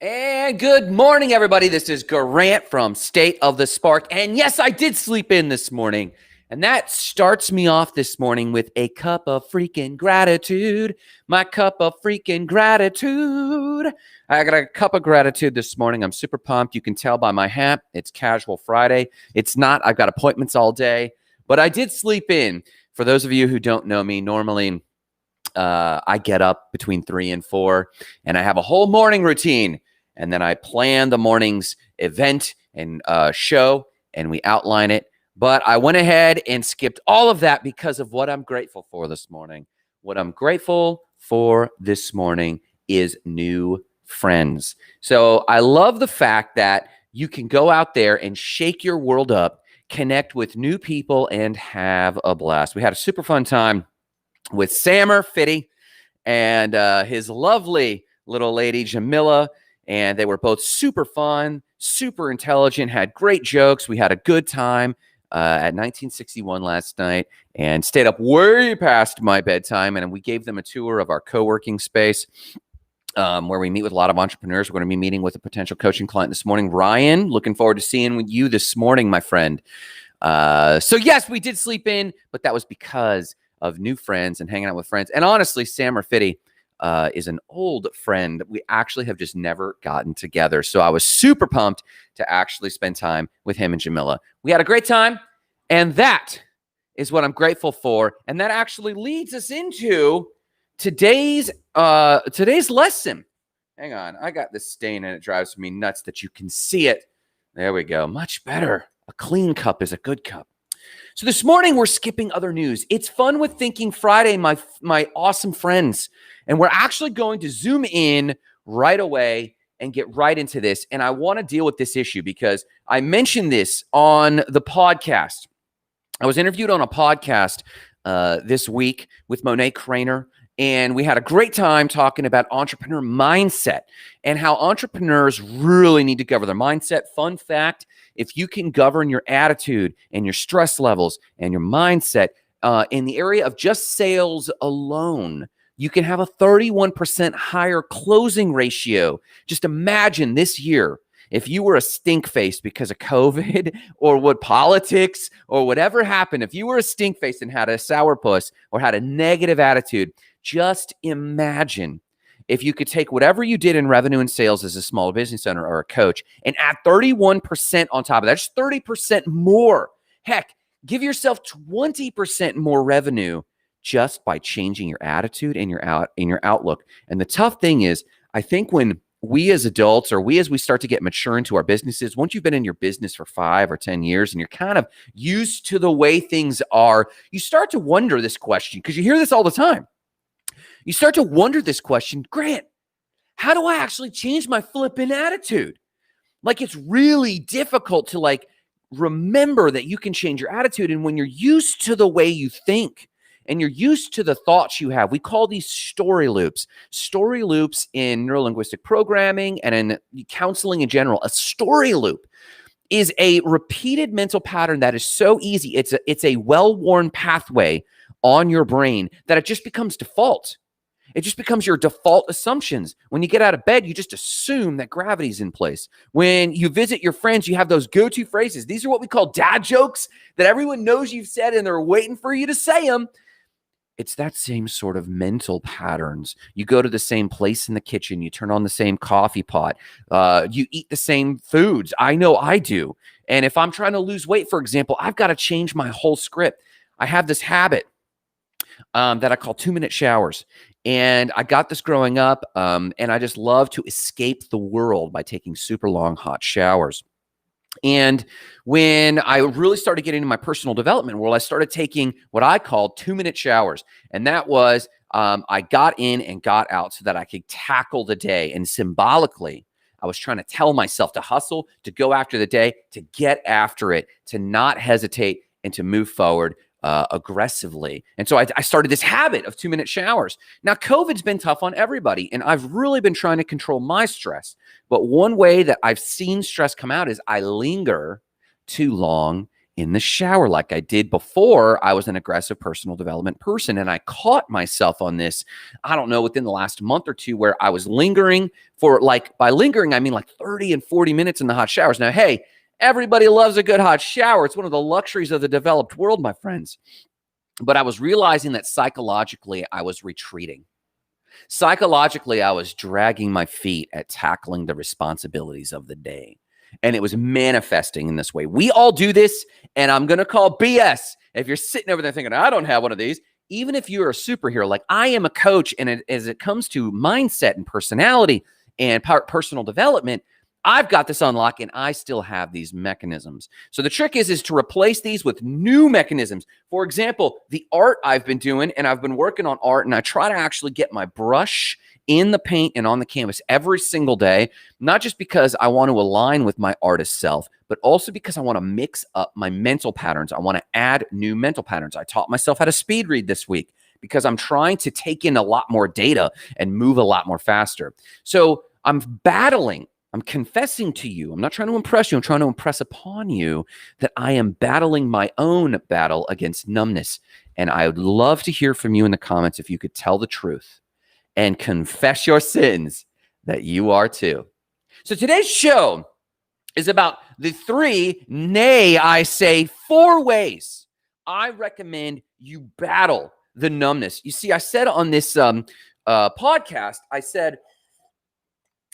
And good morning, everybody. This is Grant from State of the Spark. And yes, I did sleep in this morning. And that starts me off this morning with a cup of freaking gratitude. My cup of freaking gratitude. I got a cup of gratitude this morning. I'm super pumped. You can tell by my hat. It's Casual Friday. It's not. I've got appointments all day. But I did sleep in. For those of you who don't know me, normally I get up between 3 and 4. And I have a whole morning routine. And then I plan the morning's event and show, and we outline it. But I went ahead and skipped all of that because of what I'm grateful for this morning. What I'm grateful for this morning is new friends. So I love the fact that you can go out there and shake your world up, connect with new people, and have a blast. We had a super fun time with Sammer Fitty and his lovely little lady, Jamila. And they were both super fun, super intelligent, had great jokes. We had a good time at 1961 last night and stayed up way past my bedtime. And we gave them a tour of our co-working space where we meet with a lot of entrepreneurs. We're going to be meeting with a potential coaching client this morning. Ryan, looking forward to seeing you this morning, my friend. So yes, we did sleep in, but that was because of new friends and hanging out with friends. And honestly, Sammer Fitty is an old friend. We actually have just never gotten together. So I was super pumped to actually spend time with him and Jamila. We had a great time, and that is what I'm grateful for. And that actually leads us into today's lesson. Hang on. I got this stain, and it drives me nuts that you can see it. There we go. Much better. A clean cup is a good cup. So this morning, we're skipping other news. It's Fun with Thinking Friday, my awesome friends. And we're actually going to zoom in right away and get right into this. And I want to deal with this issue because I mentioned this on the podcast. I was interviewed on a podcast this week with Monet Craner. And we had a great time talking about entrepreneur mindset and how entrepreneurs really need to govern their mindset. Fun fact, if you can govern your attitude and your stress levels and your mindset in the area of just sales alone, you can have a 31% higher closing ratio. Just imagine this year, if you were a stink face because of COVID or what politics or whatever happened, if you were a stink face and had a sourpuss or had a negative attitude, just imagine if you could take whatever you did in revenue and sales as a small business owner or a coach and add 31% on top of that, just 30% more. Heck, give yourself 20% more revenue just by changing your attitude and your outlook. And the tough thing is, I think when we as adults or we as we start to get mature into our businesses, once you've been in your business for 5 or 10 years and you're kind of used to the way things are, you start to wonder this question because you hear this all the time. You start to wonder this question, Grant, how do I actually change my flipping attitude? Like, it's really difficult to remember that you can change your attitude. And when you're used to the way you think and you're used to the thoughts you have, we call these story loops. Story loops in neurolinguistic programming and in counseling in general, a story loop is a repeated mental pattern that is so easy. It's a well-worn pathway on your brain that it just becomes default. It just becomes your default assumptions. When you get out of bed, you just assume that gravity's in place. When you visit your friends, you have those go-to phrases. These are what we call dad jokes that everyone knows you've said and they're waiting for you to say them. It's that same sort of mental patterns. You go to the same place in the kitchen. You turn on the same coffee pot. You eat the same foods. I know I do. And if I'm trying to lose weight, for example, I've got to change my whole script. I have this habit that I call 2-minute showers. And I got this growing up, and I just love to escape the world by taking super long, hot showers. And when I really started getting into my personal development world, I started taking what I called 2-minute showers. And that was I got in and got out so that I could tackle the day. And symbolically, I was trying to tell myself to hustle, to go after the day, to get after it, to not hesitate, and to move forward aggressively. And so I started this habit of 2-minute showers. Now, COVID's been tough on everybody, and I've really been trying to control my stress. But one way that I've seen stress come out is I linger too long in the shower like I did before I was an aggressive personal development person. And I caught myself on this, I don't know, within the last month or two, where I was lingering for, like, by lingering, I mean like 30 and 40 minutes in the hot showers. Now, hey, everybody loves a good hot shower. It's one of the luxuries of the developed world, my friends. But I was realizing that psychologically I was retreating. Psychologically, I was dragging my feet at tackling the responsibilities of the day. And it was manifesting in this way. We all do this, and I'm going to call BS. If you're sitting over there thinking, I don't have one of these, even if you're a superhero, like I am a coach, and as it comes to mindset and personality and personal development, I've got this unlocked, and I still have these mechanisms. So the trick is to replace these with new mechanisms. For example, the art I've been doing, and I've been working on art, and I try to actually get my brush in the paint and on the canvas every single day, not just because I want to align with my artist self, but also because I want to mix up my mental patterns. I want to add new mental patterns. I taught myself how to speed read this week because I'm trying to take in a lot more data and move a lot more faster. So I'm confessing to you, I'm not trying to impress you, I'm trying to impress upon you that I am battling my own battle against numbness. And I would love to hear from you in the comments if you could tell the truth and confess your sins that you are too. So today's show is about the 3, nay, I say 4 ways I recommend you battle the numbness. You see, I said on this podcast, I said,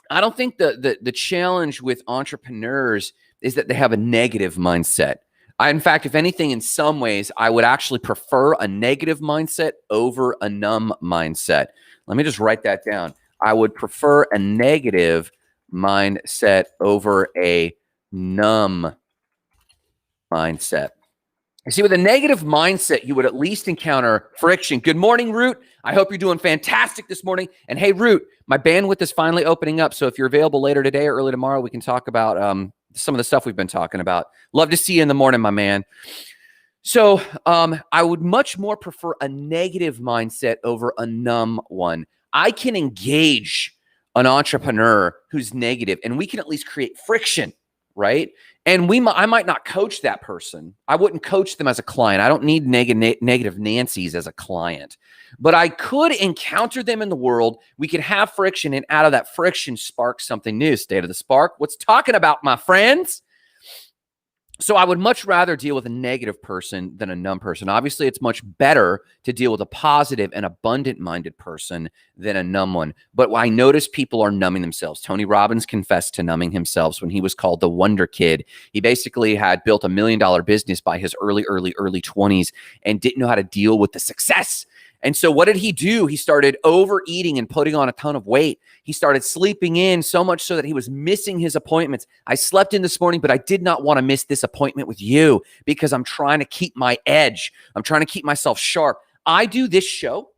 I don't think the challenge with entrepreneurs is that they have a negative mindset. In fact, if anything, in some ways, I would actually prefer a negative mindset over a numb mindset. Let me just write that down. I would prefer a negative mindset over a numb mindset. You see, with a negative mindset, you would at least encounter friction. Good morning, Root. I hope you're doing fantastic this morning. And hey, Root, my bandwidth is finally opening up. So if you're available later today or early tomorrow, we can talk about some of the stuff we've been talking about. Love to see you in the morning, my man. So I would much more prefer a negative mindset over a numb one. I can engage an entrepreneur who's negative, and we can at least create friction, right? And I might not coach that person. I wouldn't coach them as a client. I don't need negative Nancy's as a client. But I could encounter them in the world. We could have friction, and out of that friction, spark something new. State of the spark. What's talking about, my friends? So I would much rather deal with a negative person than a numb person. Obviously, it's much better to deal with a positive and abundant-minded person than a numb one. But I notice people are numbing themselves. Tony Robbins confessed to numbing himself when he was called the Wonder Kid. He basically had built $1 million business by his early 20s and didn't know how to deal with the success. And so what did he do? He started overeating and putting on a ton of weight. He started sleeping in so much so that he was missing his appointments. I slept in this morning, but I did not want to miss this appointment with you because I'm trying to keep my edge. I'm trying to keep myself sharp. I do this show.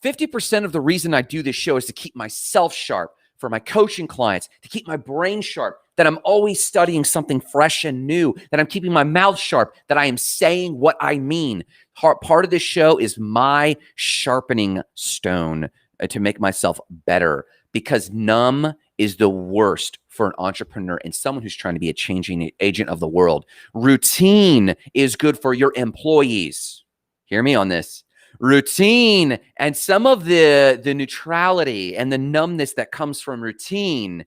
50% of the reason I do this show is to keep myself sharp for my coaching clients, to keep my brain sharp, that I'm always studying something fresh and new, that I'm keeping my mouth sharp, that I am saying what I mean. Part of this show is my sharpening stone to make myself better, because numb is the worst for an entrepreneur and someone who's trying to be a changing agent of the world. Routine is good for your employees. Hear me on this. Routine and some of the neutrality and the numbness that comes from routine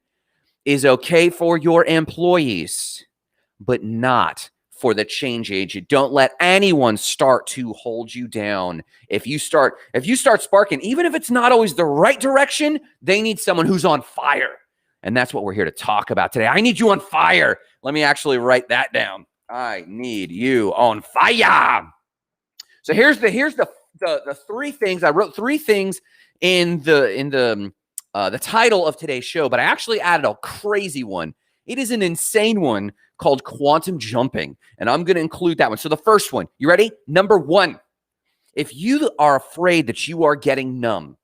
is okay for your employees, but not for the change agent. Don't let anyone start to hold you down. If you start sparking, even if it's not always the right direction, they need someone who's on fire. And that's what we're here to talk about today. I need you on fire. Let me actually write that down. I need you on fire. So here's the 3 things. I wrote 3 things in the title of today's show, but I actually added a crazy one. It is an insane one called quantum jumping, and I'm going to include that one. So the first one, you ready? Number 1, if you are afraid that you are getting numb,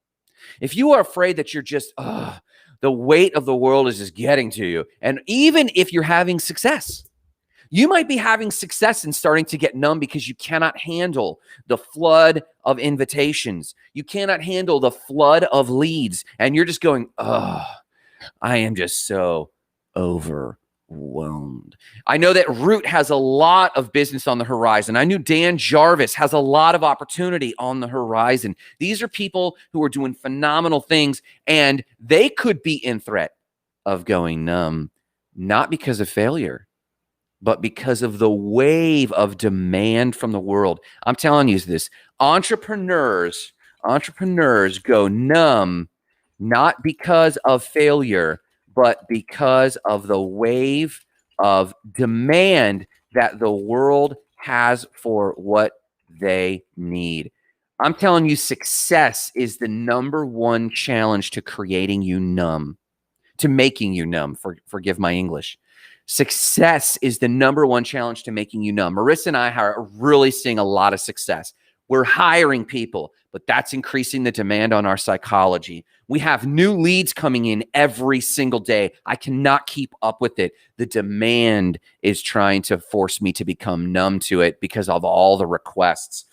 if you are afraid that you're just, the weight of the world is just getting to you, and even if you're having success, you might be having success and starting to get numb because you cannot handle the flood of invitations. You cannot handle the flood of leads, and you're just going, I am just so overwhelmed. overwhelmed. I know that Root has a lot of business on the horizon. I knew Dan Jarvis has a lot of opportunity on the horizon. These are people who are doing phenomenal things, and they could be in threat of going numb, not because of failure, but because of the wave of demand from the world. I'm telling you this, entrepreneurs go numb, not because of failure, but because of the wave of demand that the world has for what they need. I'm telling you, success is the number one challenge to creating you numb, to making you numb. Forgive my English. Success is the number one challenge to making you numb. Marissa and I are really seeing a lot of success. We're hiring people, but that's increasing the demand on our psychology. We have new leads coming in every single day. I cannot keep up with it. The demand is trying to force me to become numb to it because of all the requests.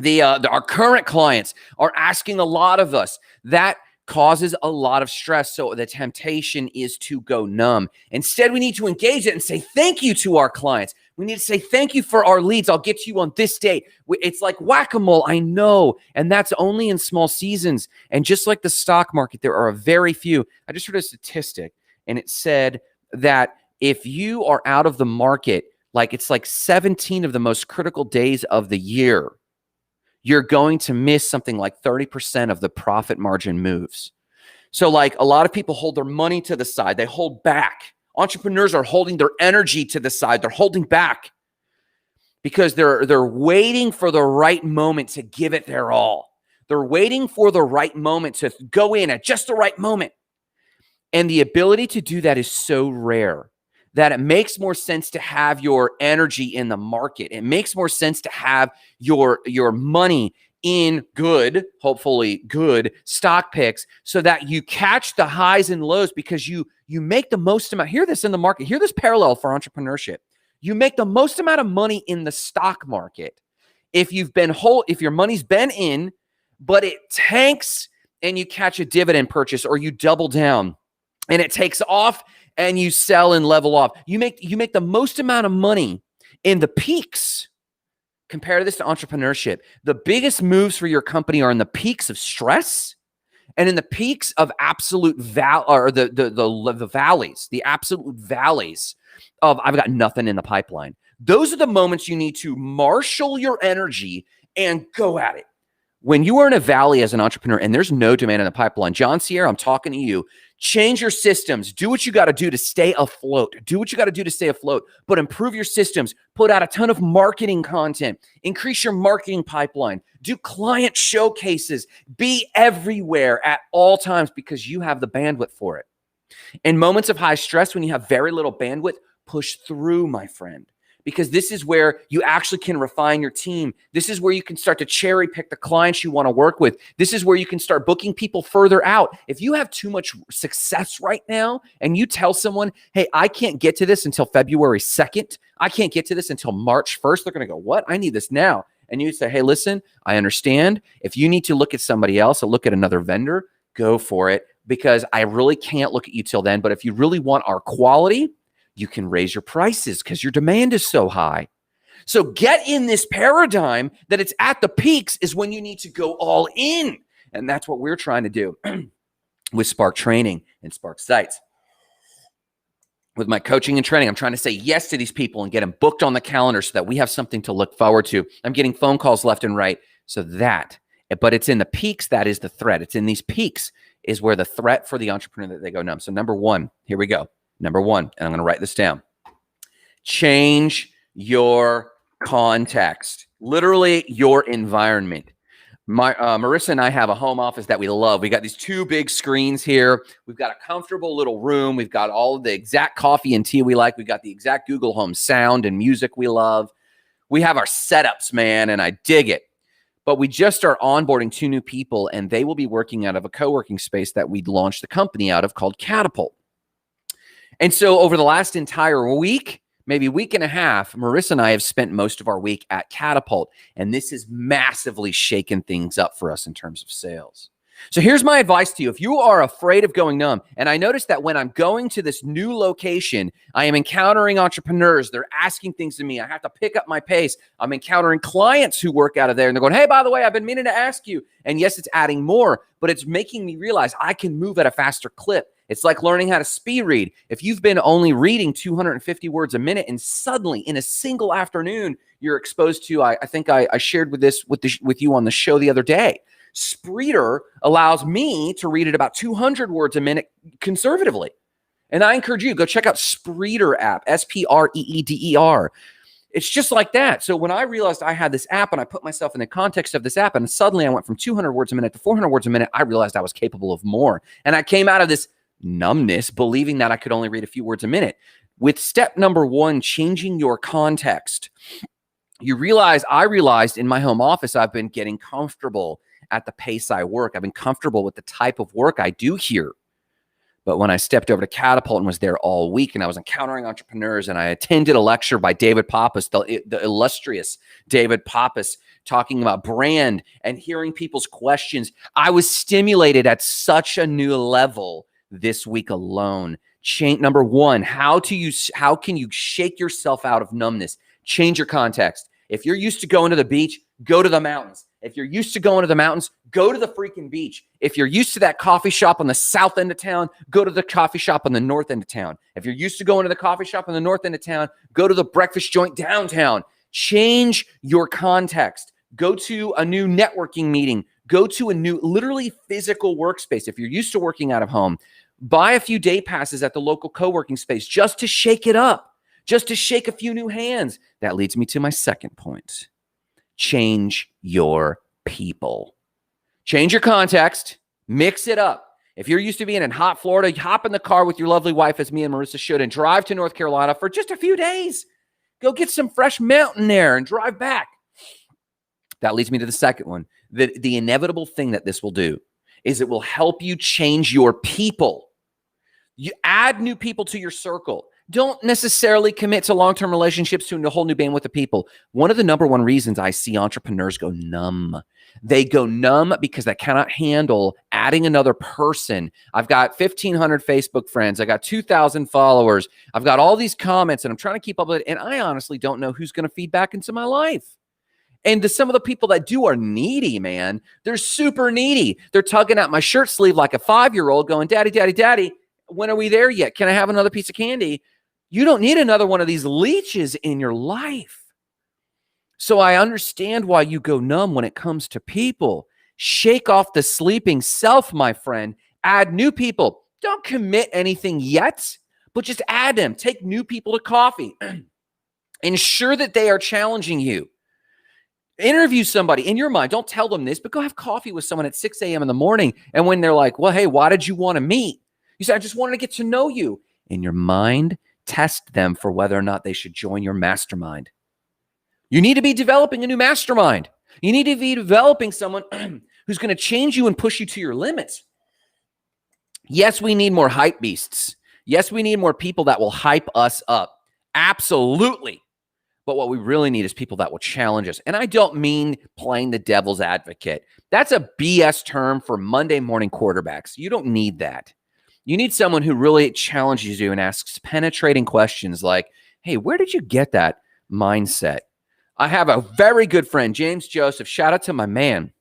Our current clients are asking a lot of us. That causes a lot of stress. So the temptation is to go numb. Instead, we need to engage it and say thank you to our clients. We need to say thank you for our leads. I'll get to you on this date. It's like whack-a-mole, I know. And that's only in small seasons. And just like the stock market, there are a very few. I just heard a statistic, and it said that if you are out of the market, it's like 17 of the most critical days of the year, you're going to miss something like 30% of the profit margin moves. So a lot of people hold their money to the side. They hold back. Entrepreneurs are holding their energy to the side. They're holding back because they're waiting for the right moment to give it their all. They're waiting for the right moment to go in at just the right moment. And the ability to do that is so rare that it makes more sense to have your energy in the market. It makes more sense to have your money in good, hopefully good stock picks so that you catch the highs and lows because you make the most amount. Hear this in the market. Hear this parallel for entrepreneurship. You make the most amount of money in the stock market if your money's been in, but it tanks and you catch a dividend purchase or you double down and it takes off and you sell and level off. You make the most amount of money in the peaks. Compare this to entrepreneurship. The biggest moves for your company are in the peaks of stress and in the peaks of absolute the valleys, the absolute valleys of I've got nothing in the pipeline. Those are the moments you need to marshal your energy and go at it. When you are in a valley as an entrepreneur and there's no demand in the pipeline, John Sierra, I'm talking to you. Change your systems. Do what you got to do to stay afloat. But improve your systems. Put out a ton of marketing content. Increase your marketing pipeline. Do client showcases. Be everywhere at all times because you have the bandwidth for it. In moments of high stress, when you have very little bandwidth, push through, my friend. Because this is where you actually can refine your team. This is where you can start to cherry pick the clients you want to work with. This is where you can start booking people further out. If you have too much success right now and you tell someone, hey, I can't get to this until February 2nd. I can't get to this until March 1st. They're going to go, what? I need this now. And you say, hey, listen, I understand. If you need to look at somebody else or look at another vendor, go for it because I really can't look at you till then. But if you really want our quality, you can raise your prices because your demand is so high. So get in this paradigm that it's at the peaks is when you need to go all in. And that's what we're trying to do with Spark Training and Spark Sites. With my coaching and training, I'm trying to say yes to these people and get them booked on the calendar so that we have something to look forward to. I'm getting phone calls left and right. But it's in the peaks that is the threat. It's in these peaks is where the threat for the entrepreneur that they go numb. So number one, here we go. Number one, and I'm going to write this down. Change your context, literally your environment. Marissa and I have a home office that we love. We got these two big screens here. We've got a comfortable little room. We've got all of the exact coffee and tea we like. We've got the exact Google Home sound and music we love. We have our setups, man, and I dig it. But we just are onboarding 2 new people, and they will be working out of a co-working space that we launched the company out of called Catapult. And so over the last entire week, maybe week and a half, Marissa and I have spent most of our week at Catapult. And this has massively shaken things up for us in terms of sales. So here's my advice to you. If you are afraid of going numb, and I noticed that when I'm going to this new location, I am encountering entrepreneurs. They're asking things to me. I have to pick up my pace. I'm encountering clients who work out of there, and they're going, hey, by the way, I've been meaning to ask you. And yes, it's adding more, but it's making me realize I can move at a faster clip. It's like learning how to speed read. If you've been only reading 250 words a minute, and suddenly in a single afternoon, you're exposed to, I think I shared with you on the show the other day. Spreeder allows me to read at about 200 words a minute conservatively. And I encourage you to go check out Spreeder app, Spreeder. It's just like that. So when I realized I had this app and I put myself in the context of this app, and suddenly I went from 200 words a minute to 400 words a minute, I realized I was capable of more. And I came out of this numbness believing that I could only read a few words a minute. With step number 1, changing your context, I realized in my home office, I've been getting comfortable at the pace I work. I've been comfortable with the type of work I do here. But when I stepped over to Catapult and was there all week, and I was encountering entrepreneurs, and I attended a lecture by David Pappas, the illustrious David Pappas, talking about brand and hearing people's questions, I was stimulated at such a new level this week alone. Number 1, how can you shake yourself out of numbness? Change your context. If you're used to going to the beach, go to the mountains. If you're used to going to the mountains, go to the freaking beach. If you're used to that coffee shop on the south end of town, go to the coffee shop on the north end of town. If you're used to going to the coffee shop on the north end of town, go to the breakfast joint downtown. Change your context. Go to a new networking meeting. Go to a new, literally physical workspace. If you're used to working out of home, buy a few day passes at the local co-working space just to shake it up, just to shake a few new hands. That leads me to my second point. Change your people. Change your context. Mix it up. If you're used to being in hot Florida, hop in the car with your lovely wife, as me and Marissa should, and drive to North Carolina for just a few days. Go get some fresh mountain air and drive back. That leads me to the second one. The inevitable thing that this will do is it will help you change your people. You add new people to your circle. Don't necessarily commit to long-term relationships to a whole new bandwidth of people. One of the number one reasons I see entrepreneurs go numb, they go numb because they cannot handle adding another person. I've got 1,500 Facebook friends. I got 2,000 followers. I've got all these comments, and I'm trying to keep up with it. And I honestly don't know who's going to feed back into my life. And some of the people that do are needy, man. They're super needy. They're tugging at my shirt sleeve like a 5-year-old going, daddy, daddy, daddy, when are we there yet? Can I have another piece of candy? You don't need another one of these leeches in your life. So I understand why you go numb when it comes to people. Shake off the sleeping self, my friend. Add new people. Don't commit anything yet, but just add them. Take new people to coffee. Ensure that they are challenging you. Interview somebody in your mind. Don't tell them this, but go have coffee with someone at 6 a.m. in the morning. And when they're like, well, hey, why did you want to meet? You say, I just wanted to get to know you. In your mind, test them for whether or not they should join your mastermind. You need to be developing a new mastermind. You need to be developing someone who's going to change you and push you to your limits. Yes, we need more hype beasts. Yes, we need more people that will hype us up. Absolutely. But what we really need is people that will challenge us. And I don't mean playing the devil's advocate. That's a BS term for Monday morning quarterbacks. You don't need that. You need someone who really challenges you and asks penetrating questions like, hey, where did you get that mindset? I have a very good friend, James Joseph. Shout out to my man.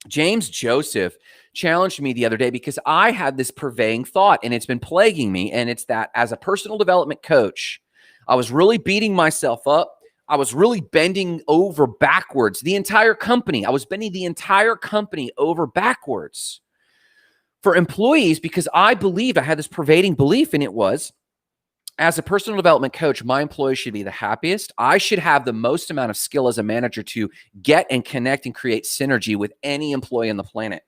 James Joseph challenged me the other day because I had this purveying thought, and it's been plaguing me. And it's that as a personal development coach, I was really beating myself up. I was really bending over backwards. The entire company. I was bending the entire company over backwards for employees because I believed, I had this pervading belief, and it was, as a personal development coach, my employees should be the happiest. I should have the most amount of skill as a manager to get and connect and create synergy with any employee on the planet.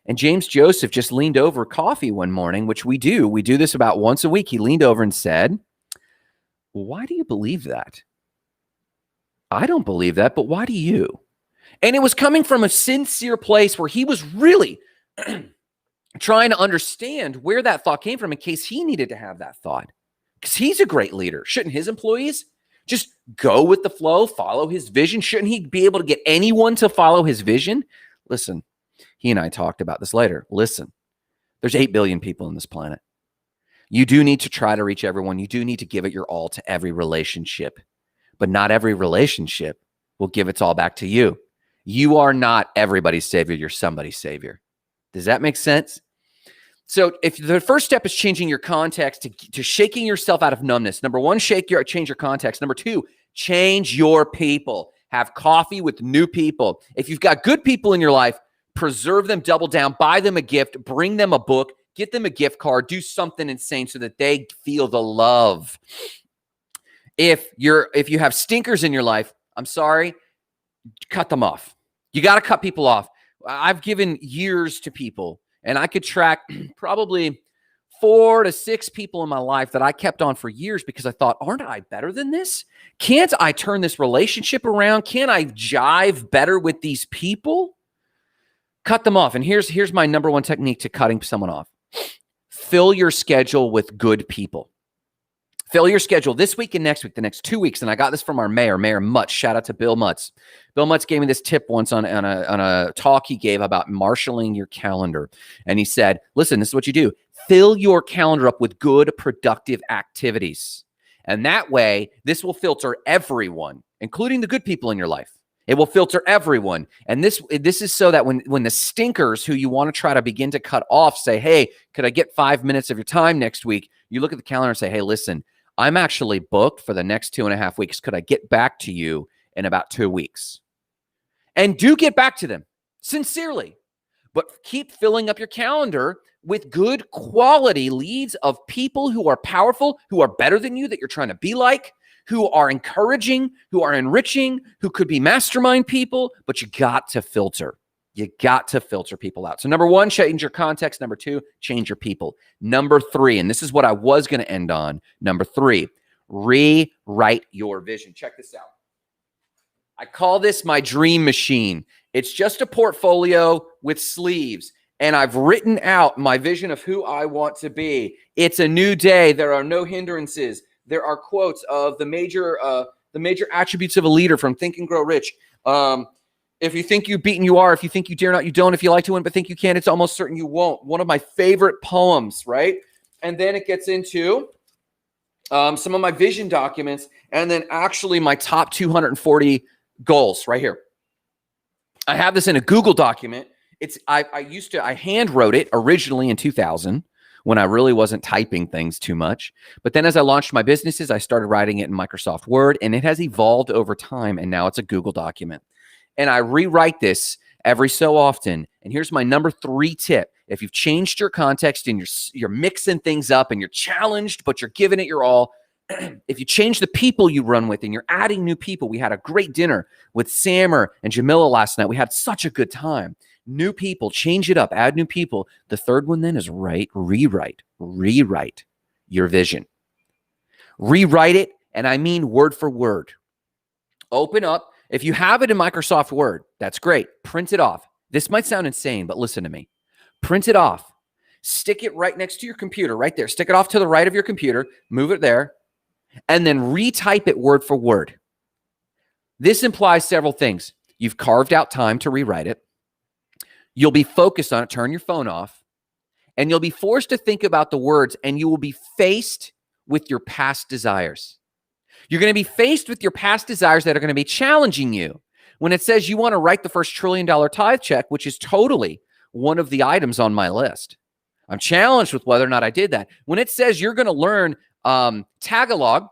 And James Joseph just leaned over coffee one morning, which we do. We do this about once a week. He leaned over and said, why do you believe that? I don't believe that, but why do you? And it was coming from a sincere place where he was really trying to understand where that thought came from in case he needed to have that thought. Because he's a great leader. Shouldn't his employees just go with the flow, follow his vision? Shouldn't he be able to get anyone to follow his vision? Listen, He and I talked about this later. Listen, there's 8 billion people on this planet. You do need to try to reach everyone. You do need to give it your all to every relationship, but not every relationship will give its all back to you. You are not everybody's savior. You're somebody's savior. Does that make sense? So if the first step is changing your context to shaking yourself out of numbness, number one, change your context. Number two, change your people. Have coffee with new people. If you've got good people in your life, preserve them, double down, buy them a gift, bring them a book, get them a gift card, do something insane so that they feel the love. If you have stinkers in your life, I'm sorry, cut them off. You got to cut people off. I've given years to people, and I could track probably 4 to 6 people in my life that I kept on for years because I thought, aren't I better than this? Can't I turn this relationship around? Can't I jive better with these people? Cut them off. And here's my number one technique to cutting someone off. Fill your schedule with good people. Fill your schedule this week and next week, the next 2 weeks. And I got this from our mayor, Mayor Mutz. Shout out to Bill Mutz. Bill Mutz gave me this tip once on a talk he gave about marshaling your calendar. And he said, listen, this is what you do. Fill your calendar up with good, productive activities. And that way, this will filter everyone, including the good people in your life. It will filter everyone. And this is so that when the stinkers who you want to try to begin to cut off say, hey, could I get 5 minutes of your time next week? You look at the calendar and say, hey, listen, I'm actually booked for the next 2.5 weeks. Could I get back to you in about 2 weeks? And do get back to them sincerely, but keep filling up your calendar with good quality leads of people who are powerful, who are better than you, that you're trying to be like, who are encouraging, who are enriching, who could be mastermind people, but you got to filter. You got to filter people out. So number one, change your context. Number two, change your people. Number three, and this is what I was going to end on. Number three, rewrite your vision. Check this out. I call this my dream machine. It's just a portfolio with sleeves. And I've written out my vision of who I want to be. It's a new day. There are no hindrances. There are quotes of the major attributes of a leader from Think and Grow Rich. If you think you've beaten, you are. If you think you dare not, you don't. If you like to win but think you can, it's almost certain you won't. One of my favorite poems, right? And then it gets into some of my vision documents, and then actually my top 240 goals right here. I have this in a Google document. I hand wrote it originally in 2000 when I really wasn't typing things too much. But then as I launched my businesses, I started writing it in Microsoft Word, and it has evolved over time, and now it's a Google document. And I rewrite this every so often. And here's my number 3 tip. If you've changed your context and you're mixing things up and you're challenged, but you're giving it your all, if you change the people you run with and you're adding new people, we had a great dinner with Sammer and Jamila last night. We had such a good time. New people, change it up, add new people. The third one then is rewrite your vision. Rewrite it, and I mean word for word. Open up. If you have it in Microsoft Word, that's great. Print it off. This might sound insane, but listen to me. Print it off. Stick it right next to your computer, right there. Stick it off to the right of your computer. Move it there. And then retype it word for word. This implies several things. You've carved out time to rewrite it. You'll be focused on it. Turn your phone off. And you'll be forced to think about the words, and you will be faced with your past desires. You're going to be faced with your past desires that are going to be challenging you. When it says you want to write the first $1 trillion tithe check, which is totally one of the items on my list, I'm challenged with whether or not I did that. When it says you're going to learn Tagalog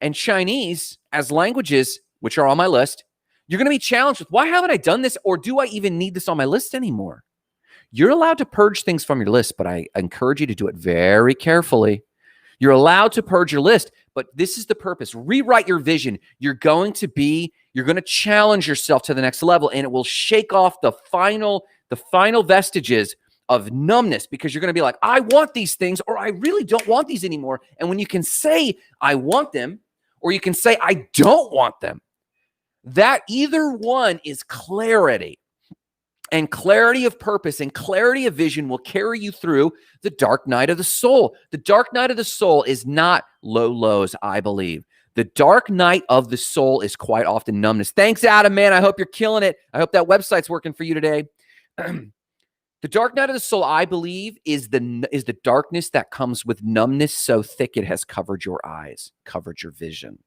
and Chinese as languages, which are on my list, you're going to be challenged with, why haven't I done this? Or do I even need this on my list anymore? You're allowed to purge things from your list, but I encourage you to do it very carefully. You're allowed to purge your list, but this is the purpose. Rewrite your vision. You're going to challenge yourself to the next level, and it will shake off the final vestiges of numbness, because you're going to be like, I want these things, or I really don't want these anymore. And when you can say, I want them, or you can say, I don't want them, that either one is clarity. And clarity of purpose and clarity of vision will carry you through the dark night of the soul. The dark night of the soul is not low lows, I believe. The dark night of the soul is quite often numbness. Thanks, Adam, man. I hope you're killing it. I hope that website's working for you today. The dark night of the soul, I believe, is the darkness that comes with numbness so thick it has covered your eyes, covered your vision.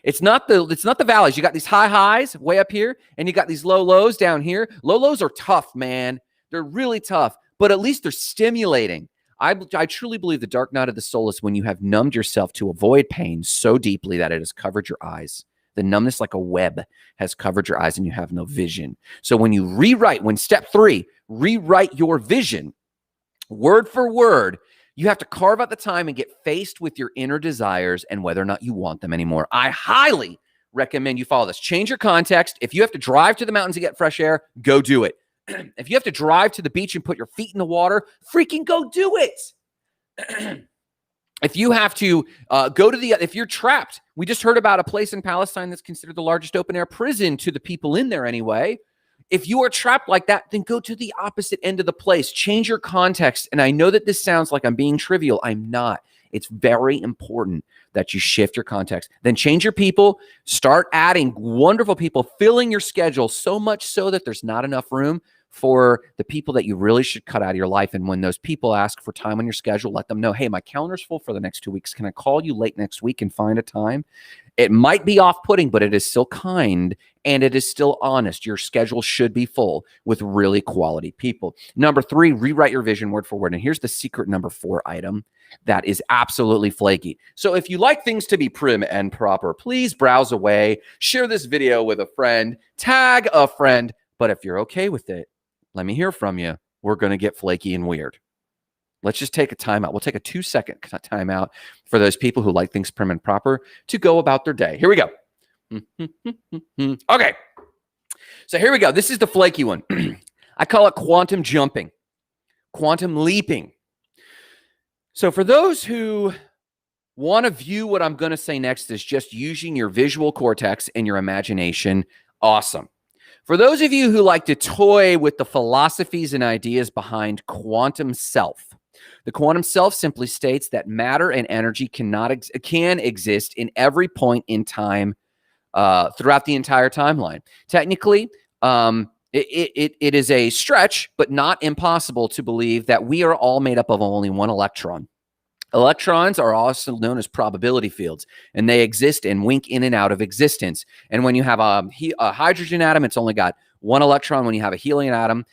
It's not the valleys. You got these high highs way up here, and you got these low lows down here. Low lows are tough, man. They're really tough, but at least they're stimulating. I truly believe the dark night of the soul is when you have numbed yourself to avoid pain so deeply that it has covered your eyes. The numbness, like a web, has covered your eyes and you have no vision. So when you when step 3, rewrite your vision word for word, you have to carve out the time and get faced with your inner desires and whether or not you want them anymore. I highly recommend you follow this. Change your context. If you have to drive to the mountains to get fresh air, go do it. If you have to drive to the beach and put your feet in the water, freaking go do it. If you have to if you're trapped, we just heard about a place in Palestine that's considered the largest open air prison to the people in there anyway. If you are trapped like that, then go to the opposite end of the place. Change your context. And I know that this sounds like I'm being trivial. I'm not. It's very important that you shift your context. Then change your people. Start adding wonderful people, filling your schedule so much so that there's not enough room for the people that you really should cut out of your life. And when those people ask for time on your schedule, let them know, hey, my calendar's full for the next 2 weeks. Can I call you late next week and find a time? It might be off-putting, but it is still kind and it is still honest. Your schedule should be full with really quality people. Number 3, rewrite your vision word for word. And here's the secret number 4 item that is absolutely flaky. So if you like things to be prim and proper, please browse away, share this video with a friend, tag a friend. But if you're okay with it, let me hear from you. We're going to get flaky and weird. Let's just take a timeout. We'll take a 2-second timeout for those people who like things prim and proper to go about their day. Here we go. Okay. So here we go. This is the flaky one. I call it quantum jumping, quantum leaping. So for those who want to view what I'm going to say next as just using your visual cortex and your imagination, awesome. For those of you who like to toy with the philosophies and ideas behind quantum self, the quantum self simply states that matter and energy can exist in every point in time throughout the entire timeline. Technically, it is a stretch, but not impossible to believe that we are all made up of only one electron. Electrons are also known as probability fields, and they exist and wink in and out of existence. And when you have a hydrogen atom, it's only got one electron. When you have a helium atom,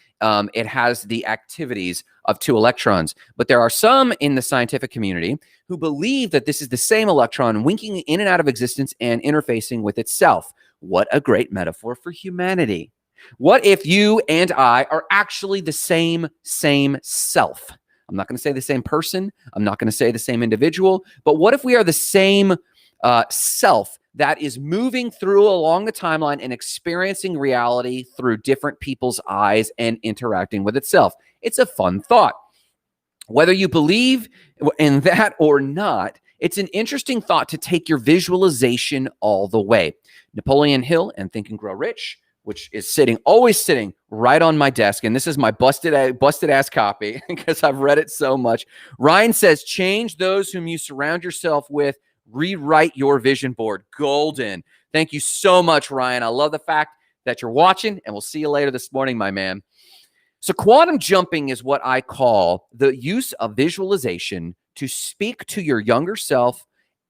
it has the activities of 2 electrons. But there are some in the scientific community who believe that this is the same electron winking in and out of existence and interfacing with itself. What a great metaphor for humanity. What if you and I are actually the same self? I'm not going to say the same person. I'm not going to say the same individual. But what if we are the same self that is moving through along the timeline and experiencing reality through different people's eyes and interacting with itself? It's a fun thought. Whether you believe in that or not, it's an interesting thought to take your visualization all the way. Napoleon Hill and Think and Grow Rich, which is always sitting right on my desk. And this is my busted ass copy because I've read it so much. Ryan says, change those whom you surround yourself with, rewrite your vision board. Golden. Thank you so much, Ryan. I love the fact that you're watching, and we'll see you later this morning, my man. So quantum jumping is what I call the use of visualization to speak to your younger self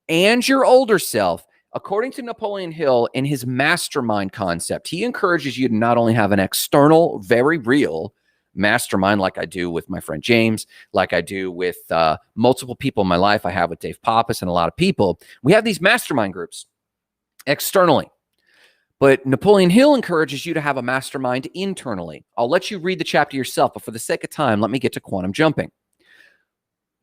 and your older self. According to Napoleon Hill, in his mastermind concept, he encourages you to not only have an external, very real mastermind like I do with my friend James, like I do with multiple people in my life. I have with Dave Pappas and a lot of people. We have these mastermind groups externally. But Napoleon Hill encourages you to have a mastermind internally. I'll let you read the chapter yourself, but for the sake of time, let me get to quantum jumping.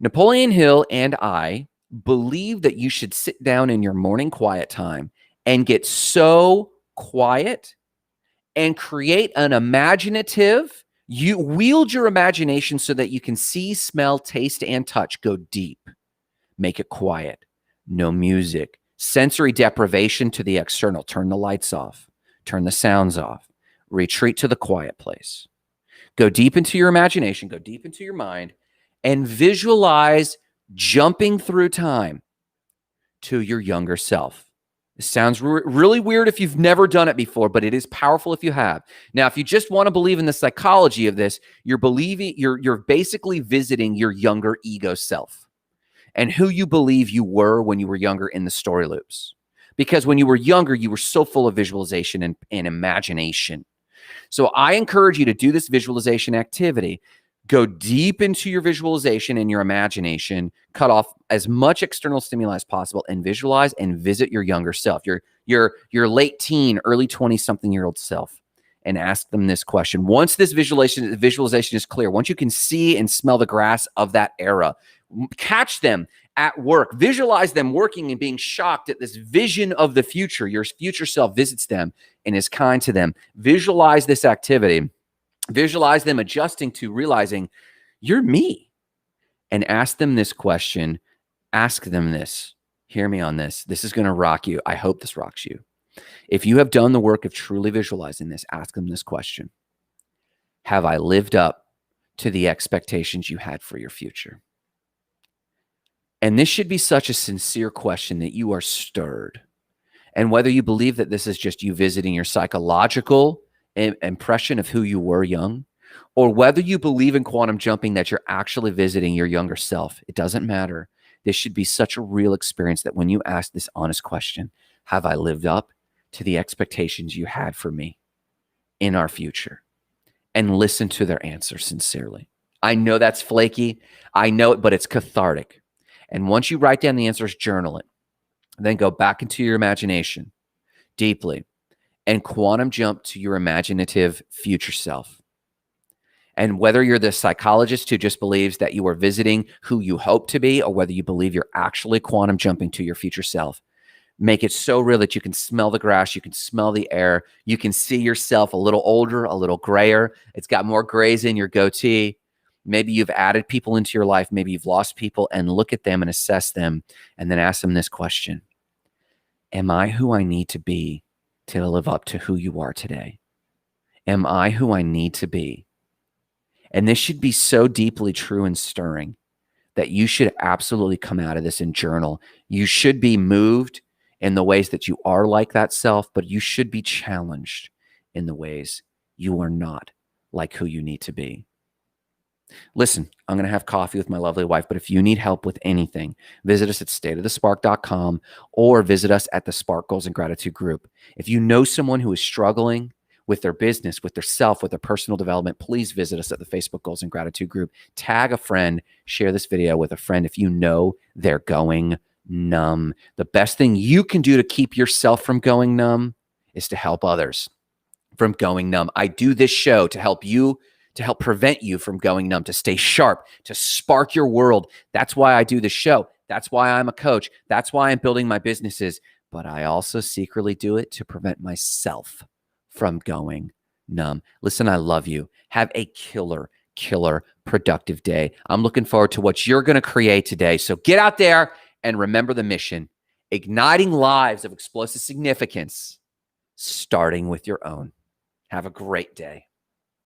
Napoleon Hill and I believe that you should sit down in your morning quiet time and get so quiet and create an imaginative, you wield your imagination so that you can see, smell, taste, and touch. Go deep. Make it quiet. No music. Sensory deprivation to the external. Turn the lights off. Turn the sounds off. Retreat to the quiet place. Go deep into your imagination. Go deep into your mind and visualize jumping through time to your younger self. It sounds really weird if you've never done it before, but it is powerful if you have. Now, if you just want to believe in the psychology of this, you're basically visiting your younger ego self and who you believe you were when you were younger in the story loops. Because when you were younger, you were so full of visualization and imagination. So I encourage you to do this visualization activity. Go deep into your visualization and your imagination, cut off as much external stimuli as possible, and visualize and visit your younger self, your late teen, early 20-something-year-old self, and ask them this question. Once this visualization is clear, once you can see and smell the grass of that era, catch them at work, visualize them working and being shocked at this vision of the future. Your future self visits them and is kind to them. Visualize this activity. Visualize them adjusting to realizing you're me, and ask them this question. Ask them this. Hear me on this. This is going to rock you. I hope this rocks you. If you have done the work of truly visualizing this, ask them this question. Have I lived up to the expectations you had for your future? And this should be such a sincere question that you are stirred. And whether you believe that this is just you visiting your psychological impression of who you were young, or whether you believe in quantum jumping, that you're actually visiting your younger self, it doesn't matter. This should be such a real experience that when you ask this honest question, have I lived up to the expectations you had for me in our future? And listen to their answer sincerely. I know that's flaky. I know it, but it's cathartic. And once you write down the answers, journal it. Then go back into your imagination deeply and quantum jump to your imaginative future self. And whether you're the psychologist who just believes that you are visiting who you hope to be, or whether you believe you're actually quantum jumping to your future self, make it so real that you can smell the grass, you can smell the air, you can see yourself a little older, a little grayer. It's got more grays in your goatee. Maybe you've added people into your life. Maybe you've lost people, and look at them and assess them, and then ask them this question. Am I who I need to be to live up to who you are today? Am I who I need to be? And this should be so deeply true and stirring that you should absolutely come out of this and journal. You should be moved in the ways that you are like that self, but you should be challenged in the ways you are not like who you need to be. Listen, I'm going to have coffee with my lovely wife, but if you need help with anything, visit us at stateofthespark.com or visit us at the Spark Goals and Gratitude group. If you know someone who is struggling with their business, with their self, with their personal development, please visit us at the Facebook Goals and Gratitude group. Tag a friend, share this video with a friend if you know they're going numb. The best thing you can do to keep yourself from going numb is to help others from going numb. I do this show to help you, to help prevent you from going numb, to stay sharp, to spark your world. That's why I do this show. That's why I'm a coach. That's why I'm building my businesses. But I also secretly do it to prevent myself from going numb. Listen, I love you. Have a killer productive day. I'm looking forward to what you're going to create today. So get out there and remember the mission, igniting lives of explosive significance, starting with your own. Have a great day.